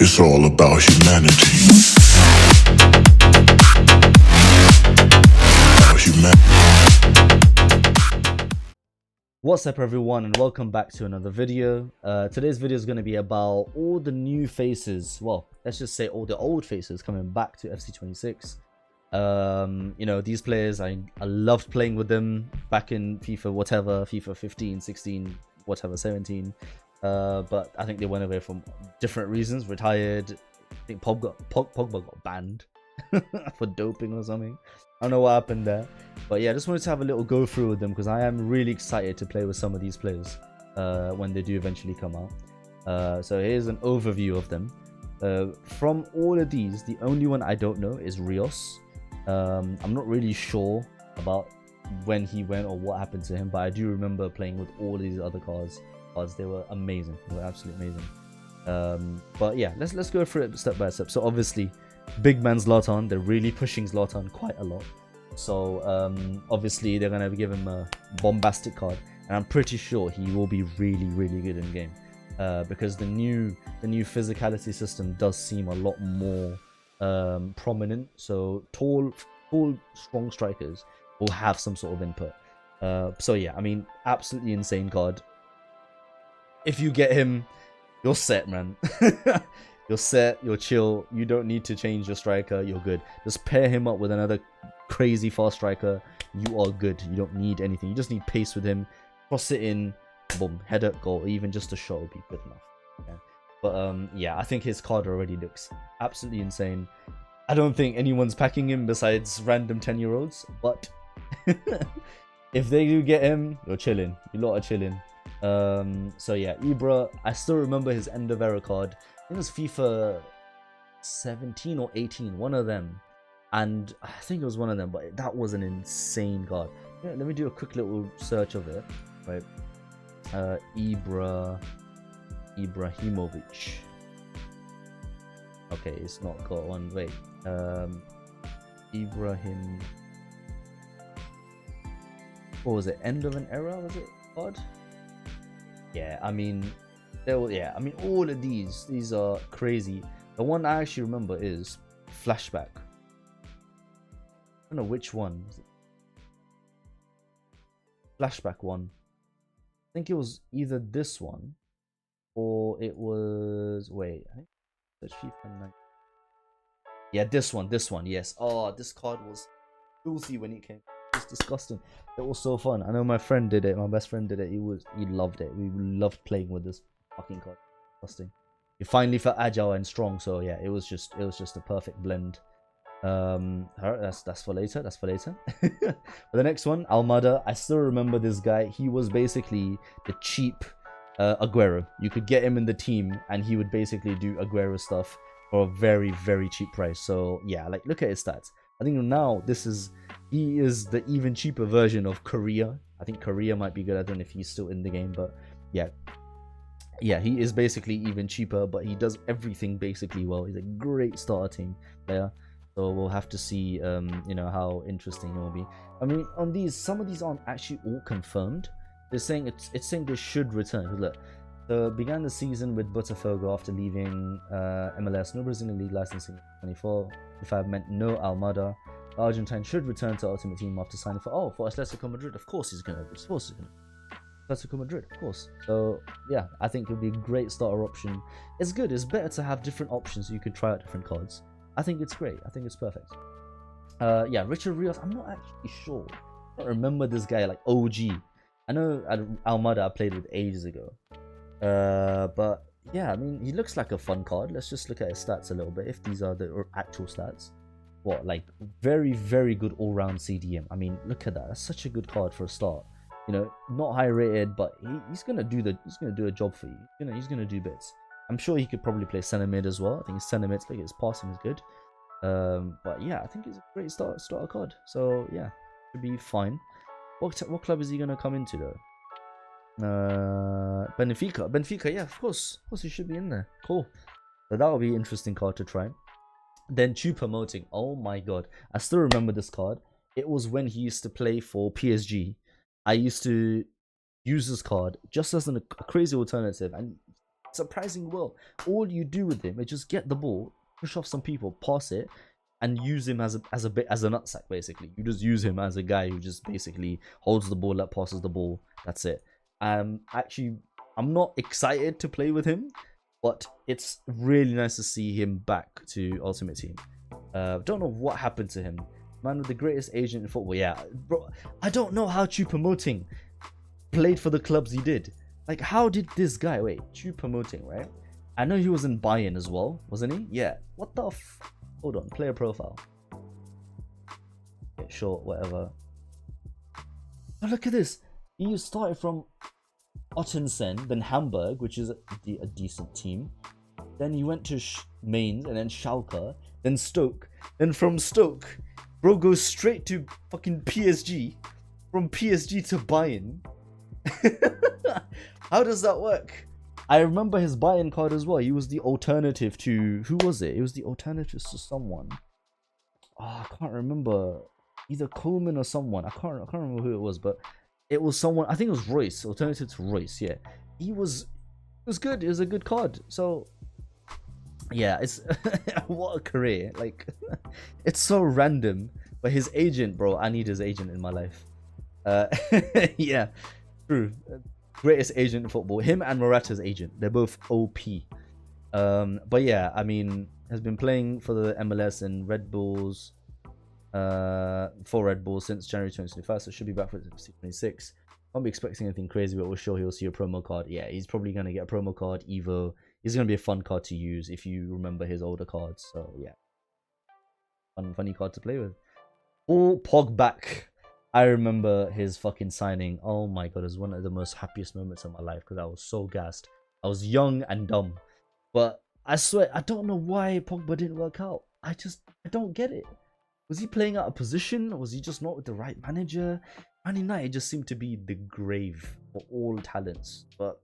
It's all about humanity. What's up everyone, and welcome back to another video. Today's video is going to be about all the new faces, well, let's just say all the old faces coming back to FC26. You know, these players, I loved playing with them back in FIFA whatever, FIFA 15, 16, whatever, 17. But I think they went away for different reasons, retired. I think Pogba got banned for doping or something. I don't know what happened there, but yeah, I just wanted to have a little go through with them because I am really excited to play with some of these players when they do eventually come out. So here's an overview of them. From all of these, the only one I don't know is Rios. I'm not really sure about when he went or what happened to him, but I do remember playing with all these other cards. They were amazing. They were absolutely amazing. But yeah, let's go through it step by step. So obviously, big man Zlatan, they're really pushing Zlatan quite a lot. So obviously they're gonna give him a bombastic card, and I'm pretty sure he will be really good in game because the new physicality system does seem a lot more prominent. So tall, strong strikers will have some sort of input. So yeah, I mean, absolutely insane card. If you get him, you're set, man. You're set, you're chill, you don't need to change your striker, you're good. Just pair him up with another crazy fast striker, you are good. You don't need anything, you just need pace with him, cross it in, boom, header, goal, or even just a shot will be good enough. Yeah. But yeah, I think his card already looks absolutely insane. I don't think anyone's packing him besides random 10-year-olds, but if they do get him, you're chilling, you lot are chilling. So yeah, Ibra, I still remember his end of era card. I think it was FIFA 17 or 18, one of them, and I think it was one of them, but that was an insane card. Yeah, let me do a quick little search of it, right? Ibrahimovic. Okay, it's not got one. Wait, Ibrahim. What was it? End of an era? Was it card? Yeah, I mean. Yeah, I mean, all of these are crazy. The one I actually remember is Flashback. I don't know which one. Flashback one. I think it was either this one or it was. Wait, I think it's FIFA 9. Yeah, this one. Yes. Oh, this card was filthy when it came. It was disgusting. It was so fun. I know my friend did it. My best friend did it. He loved it. We loved playing with this fucking card. Disgusting. You finally felt agile and strong, so yeah, it was just a perfect blend. Alright, that's for later. But the next one, Almada. I still remember this guy. He was basically the cheap Aguero. You could get him in the team and he would basically do Aguero stuff for a very cheap price. So yeah, like, look at his stats. I think now he is the even cheaper version of Korea. I think Korea might be good. I don't know if he's still in the game, but yeah, he is basically even cheaper, but he does everything basically well. He's a great starter team player, so we'll have to see you know, how interesting it will be. I mean, on these, some of these aren't actually all confirmed. They're saying it's saying they should return. Look, so began the season with Botafogo after leaving MLS. No Brazilian league licensing 24. If I meant no Almada. The Argentine should return to Ultimate Team after signing for Atletico Madrid. Of course he's gonna. Atletico Madrid, of course. So yeah, I think it'll be a great starter option. It's good. It's better to have different options so you can try out different cards. I think it's great. I think it's perfect. Yeah, Richard Rios. I'm not actually sure. I don't remember this guy like OG. I know Almada I played with ages ago. But yeah, I mean, he looks like a fun card. Let's just look at his stats a little bit. If these are the actual stats, what, like very good all-round CDM. I mean, look at that. That's such a good card for a start. You know, not high rated, but he's gonna do a job for you. He's gonna do bits. I'm sure he could probably play center mid as well. I think his center mid, like, his passing is good. But yeah, I think he's a great starter card. So yeah, should be fine. What club is he gonna come into though? Benfica. Yeah, of course he should be in there. Cool. So that will be an interesting card to try. Then Choupo-Moting. Oh my god, I still remember this card. It was when he used to play for PSG. I used to use this card just as a crazy alternative, and surprisingly well. All you do with him is just get the ball, push off some people, pass it, and use him as a nutsack. Basically, you just use him as a guy who just basically holds the ball up, passes the ball. That's it. Actually, I'm not excited to play with him, but it's really nice to see him back to Ultimate Team. Don't know what happened to him. Man with the greatest agent in football. Yeah, bro. I don't know how Choupo-Moting played for the clubs he did. Like, how did this guy... Wait, Choupo-Moting, right? I know he was in Bayern as well, wasn't he? Yeah. What the f... Hold on, player profile. Okay, sure, whatever. Oh, look at this. He started from Ottensen, then Hamburg, which is a decent team. Then he went to Mainz, and then Schalke, then Stoke. Then from Stoke, bro goes straight to fucking PSG. From PSG to Bayern. How does that work? I remember his Bayern card as well. He was the alternative to... Who was it? It was the alternative to someone. Oh, I can't remember. Either Coleman or someone. I can't remember who it was, but it was someone. I think it was Royce. Alternative to Royce, yeah. It was good. It was a good card. So, yeah, it's... what a career. Like, it's so random. But his agent, bro, I need his agent in my life. Yeah, true. Greatest agent in football. Him and Morata's agent. They're both OP. But yeah, I mean, has been playing for the MLS and Red Bulls. For Red Bulls since January 2025. So should be back for 2026. Won't be expecting anything crazy, but we're sure he'll see a promo card. Yeah, he's probably gonna get a promo card. Evo. He's gonna be a fun card to use if you remember his older cards. So yeah, funny card to play with. Paul Pogba. I remember his fucking signing. Oh my god, it was one of the most happiest moments of my life because I was so gassed. I was young and dumb. But I swear, I don't know why Pogba didn't work out. I don't get it. Was he playing out of position? Was he just not with the right manager? Man United just seemed to be the grave for all talents. But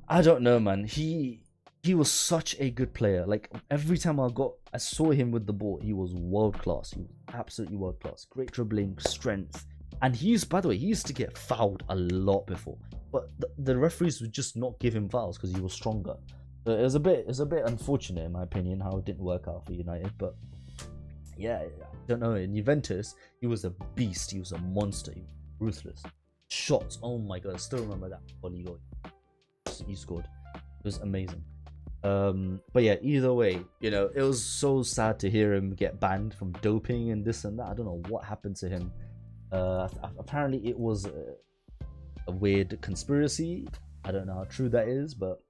I don't know, man. He was such a good player. Like, every time I saw him with the ball, he was world class. He was absolutely world class. Great dribbling, strength. And by the way, he used to get fouled a lot before. But the referees would just not give him fouls because he was stronger. So it was a bit unfortunate, in my opinion, how it didn't work out for United. But yeah, I don't know. In Juventus, he was a beast. He was a monster. He was ruthless. Shots. Oh my god, I still remember that volley goal he scored. It was amazing. But yeah, either way, you know, it was so sad to hear him get banned from doping and this and that. I don't know what happened to him. Apparently it was a weird conspiracy. I don't know how true that is, but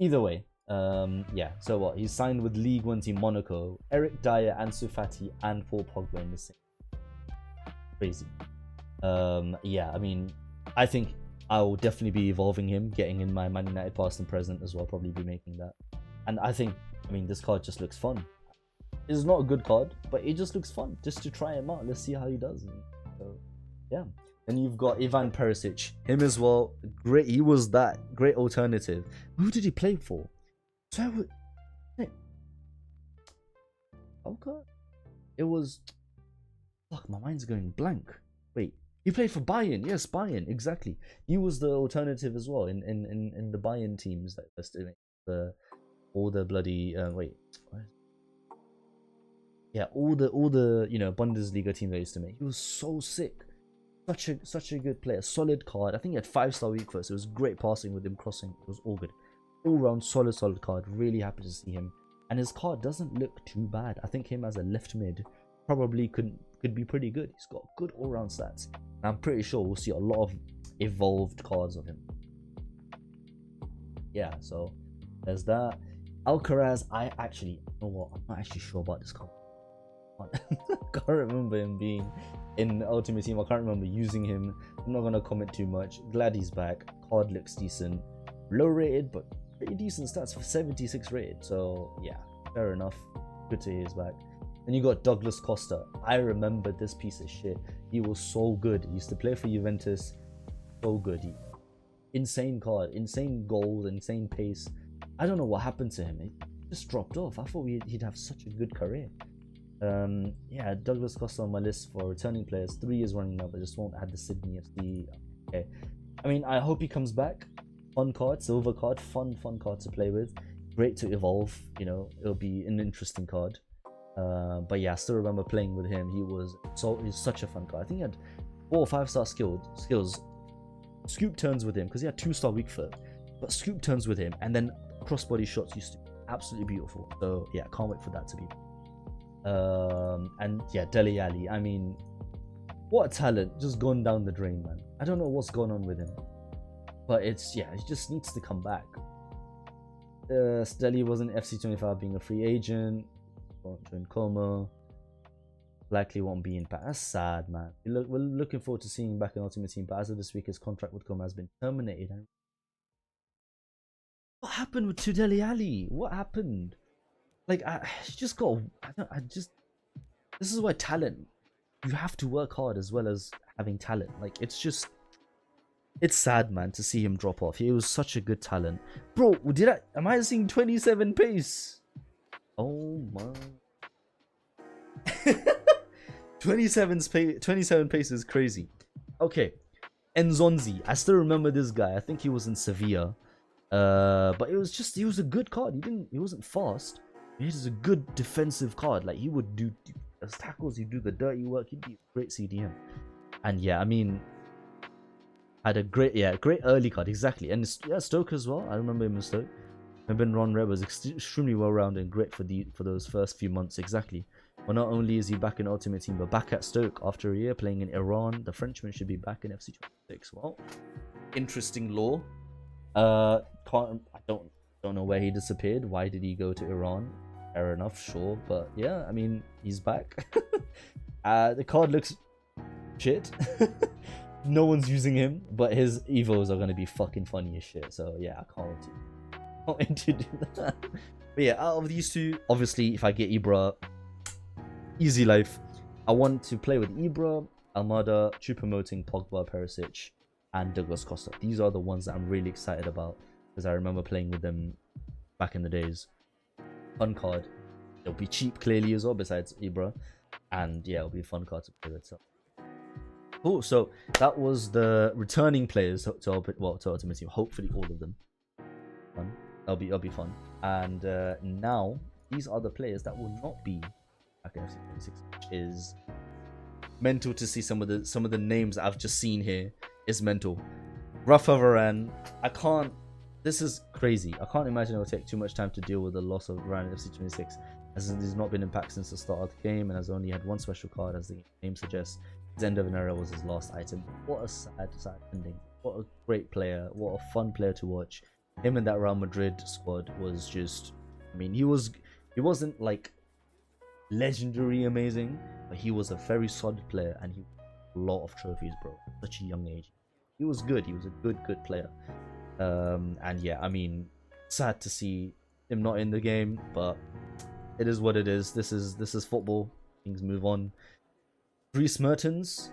either way, yeah. So what? He's signed with League One team Monaco. Eric Dyer, Ansu Fati, and Paul Pogba in the same. Crazy. Yeah. I mean, I think I will definitely be evolving him, getting in my Man United past and present as well. Probably be making that. And I think, I mean, this card just looks fun. It's not a good card, but it just looks fun just to try him out. Let's see how he does. So, yeah. Then you've got Ivan Perisic. Him as well. Great. He was that great alternative. Who did he play for? So okay. It was. Fuck, my mind's going blank. Wait. He played for Bayern. Yes, Bayern. Exactly. He was the alternative as well in the Bayern teams that was doing all the bloody wait. Yeah, all the you know, Bundesliga team they used to make. He was so sick. Such a good player. Solid card. I think he had 5-star week first. It was great passing with him crossing. It was all good. All round solid card. Really happy to see him. And his card doesn't look too bad. I think him as a left mid probably could be pretty good. He's got good all round stats. And I'm pretty sure we'll see a lot of evolved cards of him. Yeah, so there's that. Alcaraz, you know what? I'm not actually sure about this card. I can't remember him being in the Ultimate Team. I can't remember using him. I'm not gonna comment too much. Glad he's back. Card looks decent. Low rated, but pretty decent stats for 76 rated. So yeah, fair enough. Good to hear he's back. Then you got Douglas Costa. I remember this piece of shit. He was so good. He used to play for Juventus. So good. Insane card. Insane goals. Insane pace. I don't know what happened to him. He just dropped off. I thought he'd have such a good career. Yeah, Douglas Costa on my list for returning players. 3 years running now, but just won't add the Sydney FC. Okay. I mean, I hope he comes back. Fun card, silver card, fun card to play with. Great to evolve, you know, it'll be an interesting card. But yeah, I still remember playing with him. He's such a fun card. I think he had 4 or 5-star skills. Scoop turns with him because he had 2-star weak foot, but scoop turns with him, and then crossbody shots used to be absolutely beautiful. So yeah, can't wait for that to be. And yeah, Dele Alli. I mean, what a talent, just gone down the drain, man. I don't know what's going on with him, but he just needs to come back. Dele was in FC25 being a free agent. Won't join Como. Likely won't be in. That's sad, man. We're looking forward to seeing him back in Ultimate Team, but as of this week, his contract with Como has been terminated. What happened to Dele Alli? What happened? Like, just got. This is why talent. You have to work hard as well as having talent. Like, it's sad, man, to see him drop off. He was such a good talent, bro. Am I seeing 27 pace? Oh my. 27 pace is crazy. Okay, Enzonzi. I still remember this guy. I think he was in Sevilla. But he was a good card. He wasn't fast. He was a good defensive card. Like, he would do as tackles, he'd do the dirty work. He'd be a great CDM. And yeah, I mean, had a great early card, exactly. And yeah, Stoke as well. I remember him in Stoke. Remember Ron Red was extremely well rounded and great for those first few months, exactly. Well, not only is he back in Ultimate Team, but back at Stoke after a year playing in Iran. The Frenchman should be back in FC26. Well, interesting lore. I don't know where he disappeared. Why did he go to Iran? Fair enough, sure, but yeah, I mean, he's back. The card looks shit. No one's using him, but his evos are gonna be fucking funny as shit. So yeah, I can't wait to do that. But yeah, out of these two, obviously, if I get Ibra, easy life. I want to play with Ibra, Almada, Choupo-Moting, Pogba, Perisic, and Douglas Costa. These are the ones that I'm really excited about because I remember playing with them back in the days. Fun card. It'll be cheap clearly as well, besides Ibra, and yeah, it'll be a fun card to play with. So cool. So that was the returning players to Ultimate Team. Hopefully all of them. Fun. It'll be fun. And now these are the players that will not be back in FC26, which is mental to see. Some of the names that I've just seen here is mental. Rafa Varane. This is crazy. I can't imagine it will take too much time to deal with the loss of Varane in FC26, as he's not been in pack since the start of the game and has only had one special card, as the name suggests. His end of an era was his last item. What a sad ending. What a great player. What a fun player to watch. Him and that Real Madrid squad was just, I mean, he wasn't like legendary amazing, but he was a very solid player and he won a lot of trophies, bro. At such a young age. He was good. He was a good player. And yeah, I mean, sad to see him not in the game, but it is what it is. This is football. Things move on. Dries Mertens,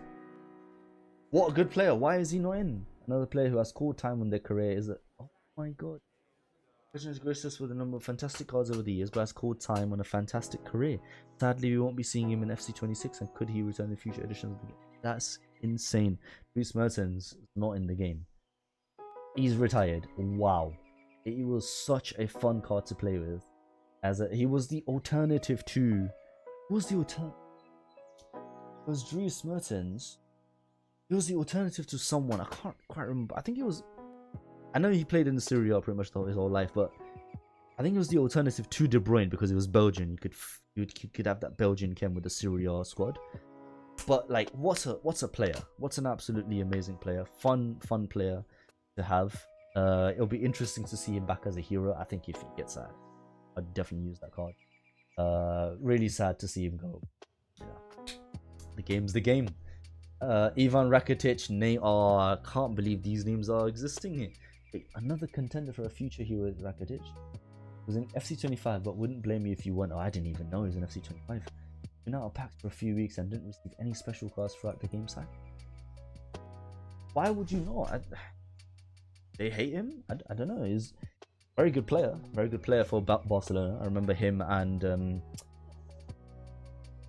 what a good player. Why is he not in? Another player who has scored time on their career. Oh my god. Legend has graced us with a number of fantastic cards over the years, but has scored time on a fantastic career. Sadly, we won't be seeing him in FC26, and could he return in future editions of the game? That's insane. Dries Mertens not in the game. He's retired. Wow. It was such a fun card to play with. He was the alternative to... It was Dries Mertens. He was the alternative to someone. I can't quite remember. I think he was... I know he played in the Serie A pretty much his whole life, but I think it was the alternative to De Bruyne because he was Belgian. You could have that Belgian chem with the Serie A squad. But like, what's a player? What's an absolutely amazing player? Fun player to have. It'll be interesting to see him back as a hero. I think if he gets that, I'd definitely use that card. Really sad to see him go. Yeah. The game's the game. Ivan Rakitic, Neymar. Can't believe these names are existing here. Wait, another contender for a future hero is Rakitic. Was in FC25, but wouldn't blame me if you weren't. Oh, I didn't even know he was in FC25. Been out of packs for a few weeks and didn't receive any special cards throughout the game cycle. Why would you not? They hate him? I don't know. He's a very good player. Very good player for Barcelona. I remember him and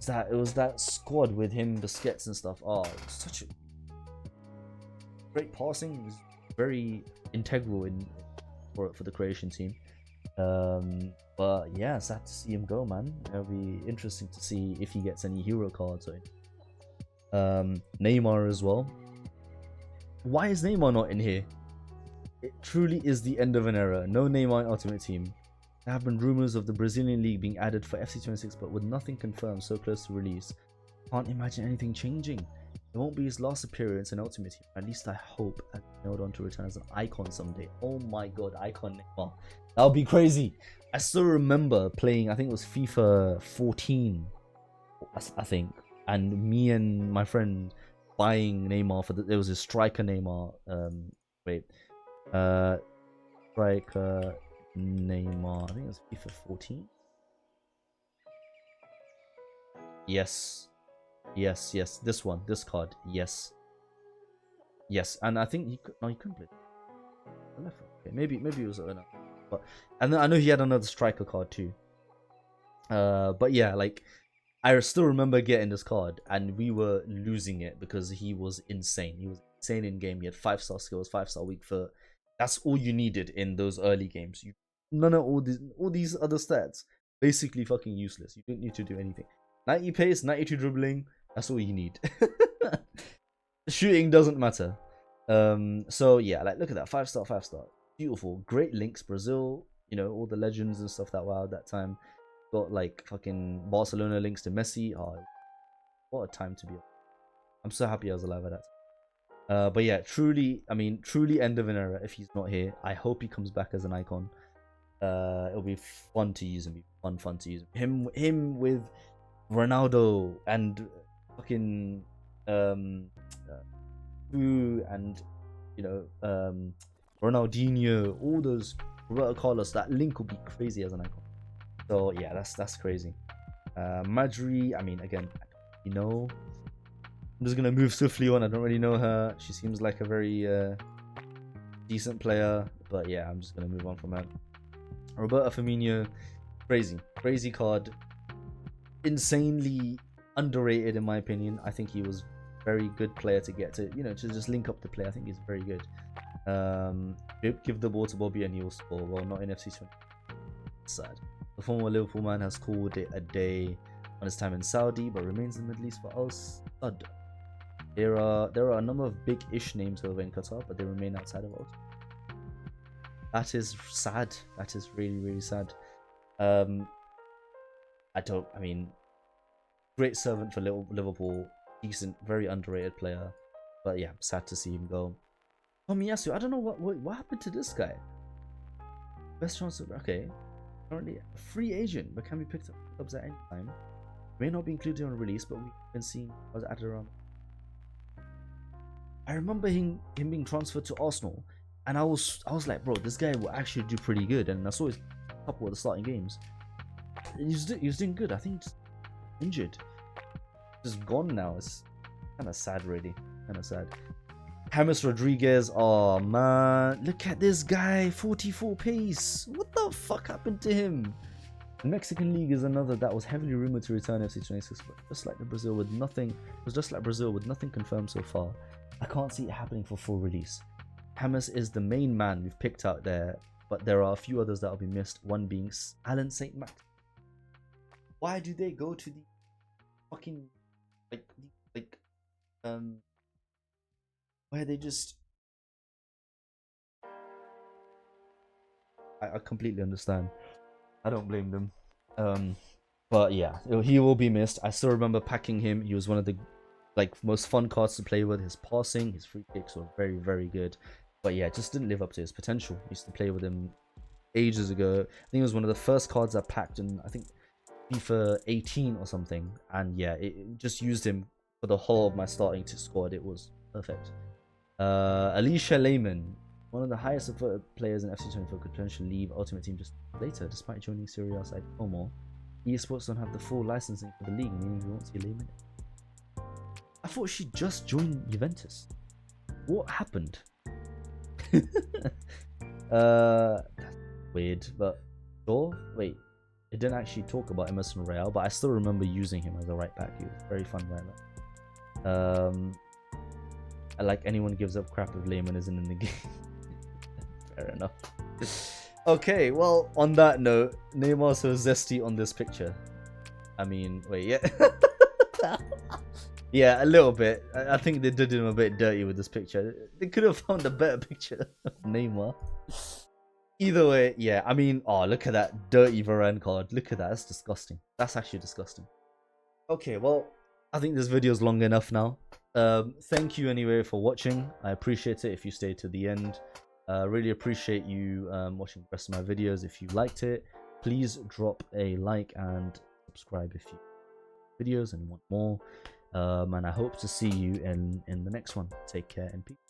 it was that squad with him, Busquets and stuff. Oh, such a great passing. very integral in for the Croatian team. But yeah, sad to see him go, man. It'll be interesting to see if he gets any hero cards or Neymar as well. Why is Neymar not in here? It truly is the end of an era. No Neymar in Ultimate Team. There have been rumors of the Brazilian league being added for FC26, but with nothing confirmed so close to release, can't imagine anything changing. It won't be his last appearance in Ultimate Team. At least I hope and nailed on to return as an icon someday. Oh my god, icon Neymar. That would be crazy. I still remember playing, I think it was FIFA 14, I think, and me and my friend buying Neymar for there was a striker Neymar. Striker Neymar. I think it was FIFA 14. Yes. This one, this card. Yes. And I think he could. No, he couldn't play. Okay, maybe it was enough. But and then I know he had another striker card too. But yeah, like I still remember getting this card, and we were losing it because he was insane. He was insane in game. He had 5-star skills, 5-star weak foot. That's all you needed in those early games. None of all these other stats, basically fucking useless. You didn't need to do anything. 90 pace, 92 dribbling. That's all you need. Shooting doesn't matter. So yeah, like look at that, 5-star, 5-star. Beautiful, great links, Brazil. You know, all the legends and stuff that were out that time. Got like fucking Barcelona links to Messi. Oh, what a time to be. I'm so happy I was alive at that time. But yeah, truly end of an era if he's not here. I hope he comes back as an icon. It'll be fun to use him. Fun to use him. Him with Ronaldo and fucking and you know Ronaldinho, all those Roberto Carlos. That link will be crazy as an icon. So yeah, that's crazy. Madri, I mean, again, you know, I'm just gonna move swiftly on. I don't really know her. She seems like a very decent player, but yeah, I'm just gonna move on from her. Roberto Firmino, crazy card, insanely underrated in my opinion. I think he was very good player to get to, you know, to just link up the play. I think he's very good. Give the ball to Bobby and he'll score. Well, not in FC20. Sad. The former Liverpool man has called it a day on his time in Saudi, but remains in the Middle East for Al Sadd. There are a number of big-ish names over in Qatar, but they remain outside of us. That is sad. That is really sad. Great servant for Liverpool, decent, very underrated player, but yeah, sad to see him go. Tomiyasu, I don't know what happened to this guy. Best chance of currently a free agent, but can be picked up clubs at any time. May not be included on a release, but we've been seeing was added around. I remember him being transferred to Arsenal, and I was like, bro, this guy will actually do pretty good. And I saw his couple of the starting games. He was doing good. I think he's injured, just gone now. It's kind of sad, really. Kind of sad. James Rodriguez, oh man, look at this guy, 44 pace. What the fuck happened to him? The Mexican League is another that was heavily rumored to return FC26, but just like Brazil with nothing confirmed so far. I can't see it happening for full release. James is the main man we've picked out there, but there are a few others that will be missed. One being Alan St. Matt. Why do they go to the fucking where they just... I completely understand. I don't blame them. But yeah, he will be missed. I still remember packing him. He was one of the most fun cards to play with. His passing, his free kicks were very good. But yeah, just didn't live up to his potential. I used to play with him ages ago. I think it was one of the first cards I packed in, I think, FIFA 18 or something. And yeah, it just used him for the whole of my starting squad. It was perfect. Alicia Lehmann, one of the highest voted players in FC24, could potentially leave Ultimate Team just later, despite joining Serie A side Como. eSports don't have the full licensing for the league, meaning we won't see Lehmann. I thought she just joined Juventus. What happened? That's weird, but sure. Wait, it didn't actually talk about Emerson Royale, but I still remember using him as a right back. He was very fun right back. I like anyone gives up crap if Lehmann isn't in the game. Fair enough. Okay, well, on that note, Neymar so zesty on this picture. I mean, wait, yeah. Yeah, a little bit. I think they did him a bit dirty with this picture. They could have found a better picture of Neymar. Either way, yeah, I mean, oh, look at that dirty Varane card. Look at that. That's disgusting. That's actually disgusting. Okay, well, I think this video is long enough now. Thank you anyway for watching. I appreciate it if you stayed to the end. Really appreciate you watching the rest of my videos. If you liked it, please drop a like and subscribe if you videos and want more. And I hope to see you in the next one. Take care and peace.